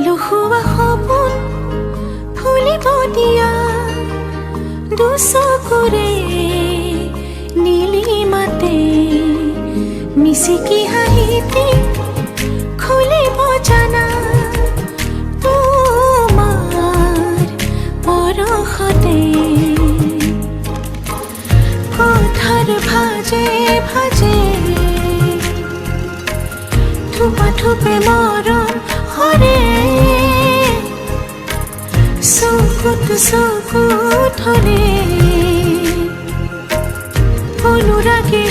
লুহুৱা সপোন ফুলিব দিয়া দুচকুৰে নীলিমাতে মিচিকি হাঁহিতে খুলিব জানা তোমাৰ পৰশতে কথাৰ ভাজে ভাজে থোপা থোপে মৰম হৰে চকুত চকুত হৰে অনুৰাগে